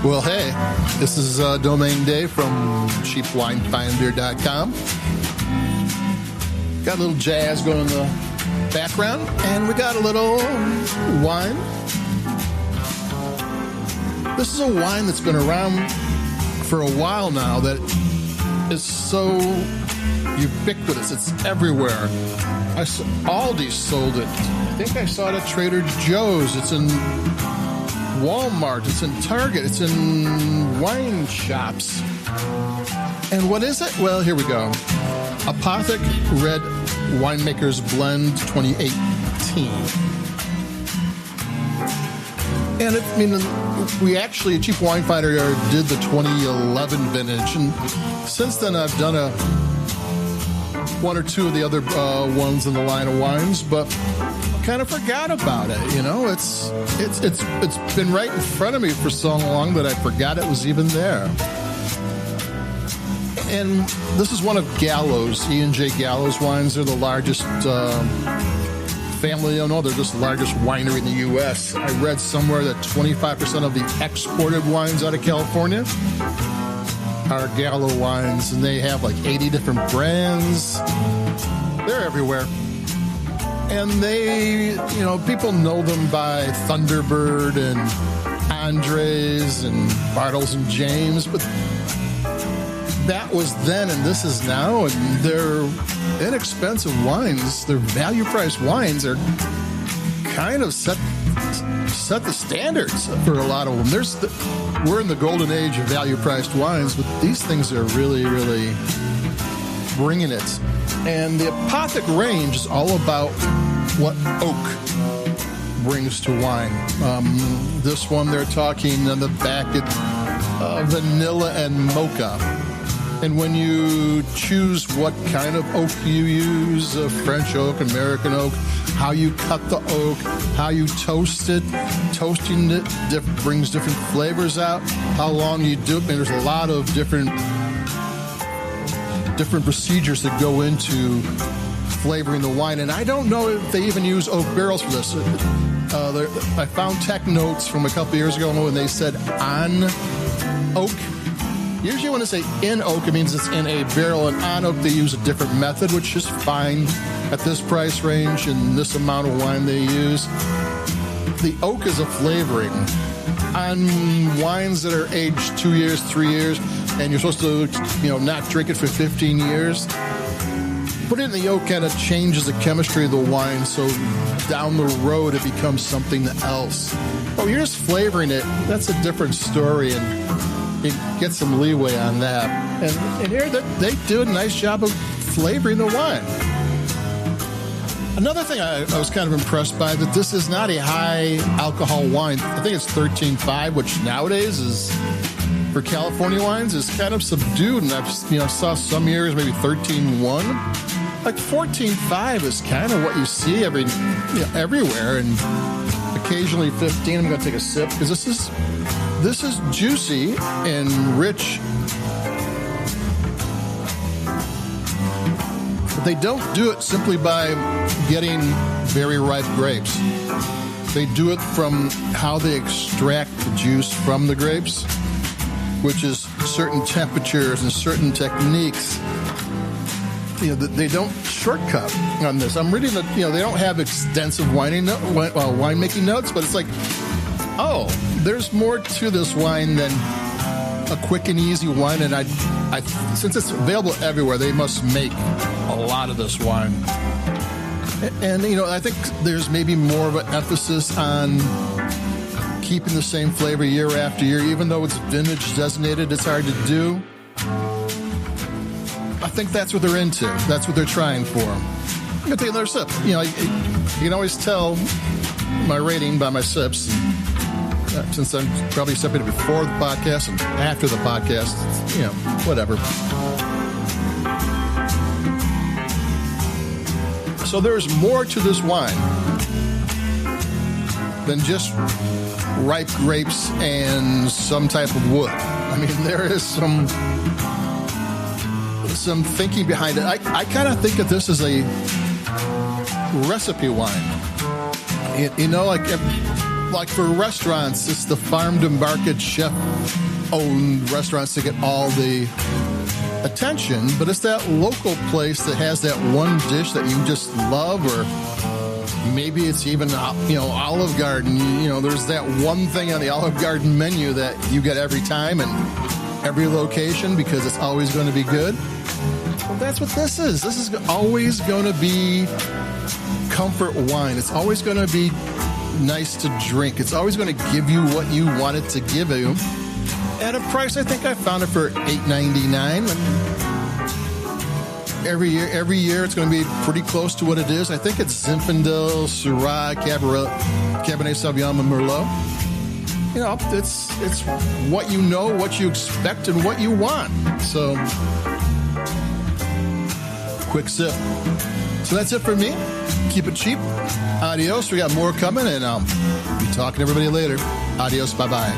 Well, hey, this is Domain Day from cheapwinefinder.com. Got a little jazz going in the background, and we got a little wine. This is a wine that's been around for a while now that is so ubiquitous. It's everywhere. Aldi sold it. I think I saw it at Trader Joe's. It's in Walmart. It's in Target. It's in wine shops. And what is it? Well, here we go. Apothic Red Winemaker's Blend 2018. And we actually at Cheap Wine Finder did the 2011 vintage. And since then, I've done one or two of the other ones in the line of wines, but kind of forgot about it. You know, it's been right in front of me for so long that I forgot it was even there. And this is one of Gallo's, E J Gallo's wines. They're the largest family. They're just the largest winery in the U.S. I read somewhere that 25% of the exported wines out of California are Gallo wines, and they have like 80 different brands. They're everywhere. And they, people know them by Thunderbird and Andres and Bartles and James, but that was then and this is now, and they're inexpensive wines. They're value-priced wines. They're kind of set the standards for a lot of them. We're in the golden age of value-priced wines, but these things are really, really bringing it. And the Apothic range is all about what oak brings to wine. This one, they're talking on the back vanilla and mocha. And when you choose what kind of oak you use, French oak, American oak, how you cut the oak, how you toast it, toasting it brings different flavors out, how long you do it. And there's a lot of different procedures that go into flavoring the wine. And I don't know if they even use oak barrels for this. I found technotes from a couple years ago when they said on oak. Usually when they say in oak, it means it's in a barrel, and on oak they use a different method, which is fine at this price range and this amount of wine they use. The oak is a flavoring. On wines that are aged 2 years, 3 years, and you're supposed to, not drink it for 15 years, put it in the oak kind of changes the chemistry of the wine, so down the road it becomes something else. Oh, you're just flavoring it. That's a different story, and you get some leeway on that. And here they do a nice job of flavoring the wine. Another thing I was kind of impressed by, that this is not a high alcohol wine. I think it's 13.5, which nowadays is, for California wines, is kind of subdued. And I've saw some years maybe 13.1. Like 14.5 is kind of what you see everywhere, and occasionally 15. I'm going to take a sip because this is juicy and rich. But they don't do it simply by getting very ripe grapes. They do it from how they extract the juice from the grapes, which is certain temperatures and certain techniques. They don't shortcut on this. I'm reading that, they don't have extensive winemaking notes, but it's like, oh, there's more to this wine than a quick and easy wine. And I since it's available everywhere, they must make a lot of this wine. And, I think there's maybe more of an emphasis on keeping the same flavor year after year. Even though it's vintage designated, it's hard to do. I think that's what they're into. That's what they're trying for. I'm going to take another sip. You can always tell my rating by my sips. Since I'm probably sipping it before the podcast and after the podcast, whatever. So there's more to this wine than just ripe grapes and some type of wood. I mean, there is some thinking behind it. I kind of think of this as a recipe wine. like for restaurants, it's the farm-to-market chef-owned restaurants that get all the attention, but it's that local place that has that one dish that you just love, or maybe it's even, Olive Garden. There's that one thing on the Olive Garden menu that you get every time and every location because it's always going to be good. Well, that's what this is. This is always going to be comfort wine. It's always going to be nice to drink. It's always going to give you what you want it to give you. At a price, I think I found it for $8.99. Every year it's going to be pretty close to what it is. I think it's Zinfandel, Syrah, Cabernet Sauvignon, and Merlot. It's what you know, what you expect, and what you want. So, quick sip. So that's it for me. Keep it cheap. Adios. We got more coming, and I'll be talking to everybody later. Adios. Bye-bye.